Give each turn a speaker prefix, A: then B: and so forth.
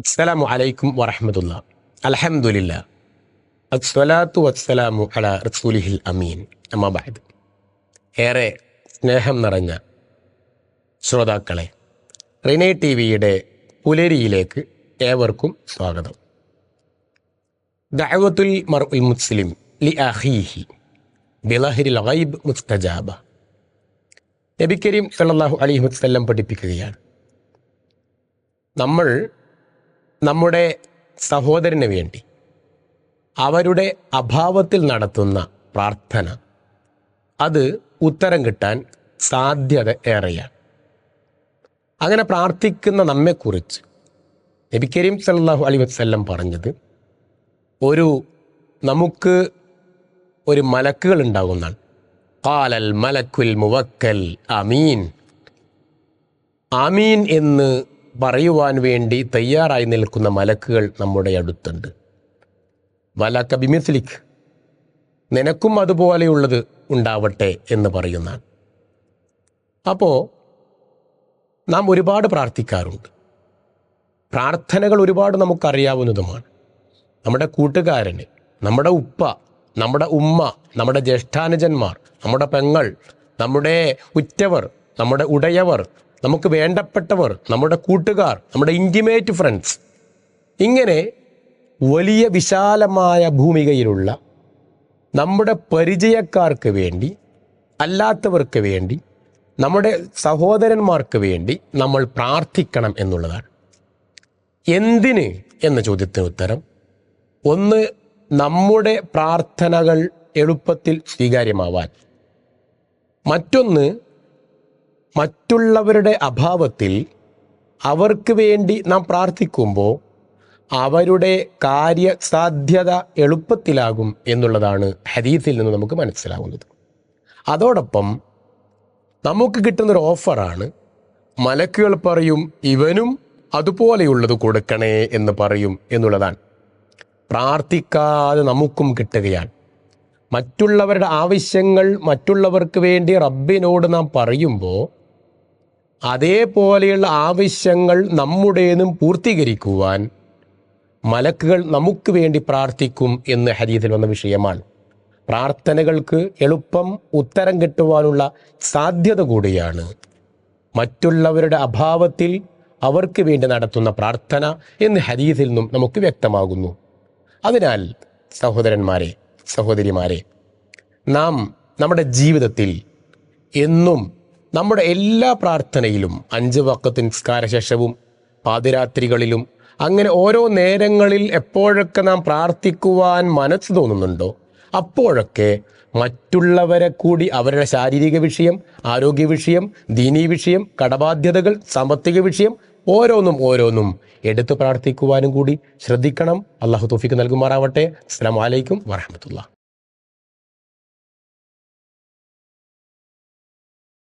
A: അസ്സലാമു അലൈക്കും വറഹ്മത്തുള്ളാ. അൽഹംദുലില്ലാ, അസ്സലാത്തു വസ്സലാമു അലാ റസൂലിഹിൽ അമീൻ. അമ്മാ ബഅദ്. ഏറെ സ്നേഹം നിറഞ്ഞ ശ്രോതാക്കളെ, റിനേ ടി വിയുടെ പുലരിയിലേക്ക് ഏവർക്കും സ്വാഗതം. ദഅവത്തുൽ മർഉൽ മുസ്ലിം ലി അഖീഹി ബിളഹ്രിൽ ഗൈബ് മുസ്തജാബ. നബി കരീം സല്ലല്ലാഹു അലൈഹി വസല്ലം പഠിപ്പിക്കുകയാണ്, നമ്മൾ നമ്മുടെ സഹോദരന് വേണ്ടി അവരുടെ അഭാവത്തിൽ നടത്തുന്ന പ്രാർത്ഥന അത് ഉത്തരം കിട്ടാൻ സാധ്യത ഏറെയാണ്. അങ്ങനെ പ്രാർത്ഥിക്കുന്ന നമ്മെക്കുറിച്ച് നബി കരീം സല്ലല്ലാഹു അലൈഹി വസല്ലം പറഞ്ഞത്, നമുക്ക് ഒരു മലക്കുകൾ ഉണ്ടാകുന്നതാണ്. ഖാലൽ മലക്കുൽ മുവക്കൽ അമീൻ. ആമീൻ എന്ന് പറയുവാൻ വേണ്ടി തയ്യാറായി നിൽക്കുന്ന മലക്കുകൾ നമ്മുടെ അടുത്തുണ്ട്. വലക ബിമിസ്ലിക്, നിനക്കും അതുപോലെയുള്ളത് ഉണ്ടാവട്ടെ എന്ന് പറയുന്നതാണ്. അപ്പോൾ നാം ഒരുപാട് പ്രാർത്ഥിക്കാറുണ്ട്. പ്രാർത്ഥനകൾ ഒരുപാട് നമുക്കറിയാവുന്നതുമാണ്. നമ്മുടെ കൂട്ടുകാരന്, നമ്മുടെ ഉപ്പ, നമ്മുടെ ഉമ്മ, നമ്മുടെ ജ്യേഷ്ഠാനുജന്മാർ, നമ്മുടെ പെങ്ങൾ, നമ്മുടെ ഉറ്റവർ, നമ്മുടെ ഉടയവർ, നമുക്ക് വേണ്ടപ്പെട്ടവർ, നമ്മുടെ കൂട്ടുകാർ, നമ്മുടെ ഇൻറ്റിമേറ്റ് ഫ്രണ്ട്സ്, ഇങ്ങനെ വലിയ വിശാലമായ ഭൂമികയിലുള്ള നമ്മുടെ പരിചയക്കാർക്ക് വേണ്ടി, അല്ലാത്തവർക്ക് വേണ്ടി, നമ്മുടെ സഹോദരന്മാർക്ക് വേണ്ടി നമ്മൾ പ്രാർത്ഥിക്കണം എന്നുള്ളതാണ്. എന്തിന് എന്ന ചോദ്യത്തിന് ഉത്തരം, ഒന്ന്, നമ്മുടെ പ്രാർത്ഥനകൾ എളുപ്പത്തിൽ സ്വീകാര്യമാവാൻ. മറ്റൊന്ന്, മറ്റുള്ളവരുടെ അഭാവത്തിൽ അവർക്ക് വേണ്ടി നാം പ്രാർത്ഥിക്കുമ്പോൾ അവരുടെ കാര്യസാധ്യത എളുപ്പത്തിലാകും എന്നുള്ളതാണ് ഹദീസിൽ നിന്ന് നമുക്ക് മനസ്സിലാവുന്നത്. അതോടൊപ്പം നമുക്ക് കിട്ടുന്നൊരു ഓഫറാണ്, മലക്കുകൾ പറയും ഇവനും അതുപോലെയുള്ളത് കൊടുക്കണേ എന്ന് പറയും എന്നുള്ളതാണ്. പ്രാർത്ഥിക്കാതെ നമുക്കും കിട്ടുകയാണ്. മറ്റുള്ളവരുടെ ആവശ്യങ്ങൾ മറ്റുള്ളവർക്ക് വേണ്ടി റബ്ബിനോട് നാം പറയുമ്പോൾ അതേപോലെയുള്ള ആവശ്യങ്ങൾ നമ്മുടേതും പൂർത്തീകരിക്കുവാൻ മലക്കുകൾ നമുക്ക് വേണ്ടി പ്രാർത്ഥിക്കും എന്ന് ഹദീസിൽ വന്ന വിഷയമാണ്. പ്രാർത്ഥനകൾക്ക് എളുപ്പം ഉത്തരം കിട്ടുവാനുള്ള സാധ്യത കൂടിയാണ് മറ്റുള്ളവരുടെ അഭാവത്തിൽ അവർക്ക് വേണ്ടി നടത്തുന്ന പ്രാർത്ഥന എന്ന് ഹദീസിൽ നിന്നും നമുക്ക് വ്യക്തമാകുന്നു. അതിനാൽ സഹോദരന്മാരെ, സഹോദരിമാരെ, നാം നമ്മുടെ ജീവിതത്തിൽ എന്നും നമ്മുടെ എല്ലാ പ്രാർത്ഥനയിലും 5 വഖത്ത് നിസ്കാരശേഷവും പാതിരാത്രികളിലും അങ്ങനെ ഓരോ നേരങ്ങളിൽ എപ്പോഴൊക്കെ നാം പ്രാർത്ഥിക്കുവാൻ മനസ്സ് തോന്നുന്നുണ്ടോ അപ്പോഴൊക്കെ മറ്റുള്ളവരെ കൂടി അവരുടെ ശാരീരിക വിഷയം, ആരോഗ്യ വിഷയം, ദീനീ വിഷയം, കടബാധ്യതകൾ, സാമ്പത്തിക വിഷയം ഓരോന്നും എടുത്തു പ്രാർത്ഥിക്കുവാനും കൂടി ശ്രദ്ധിക്കണം. അള്ളാഹു തൗഫീഖ് നൽകുമാറാവട്ടെ. അസ്സലാമു അലൈക്കും വറഹ്മത്തുള്ളാഹി.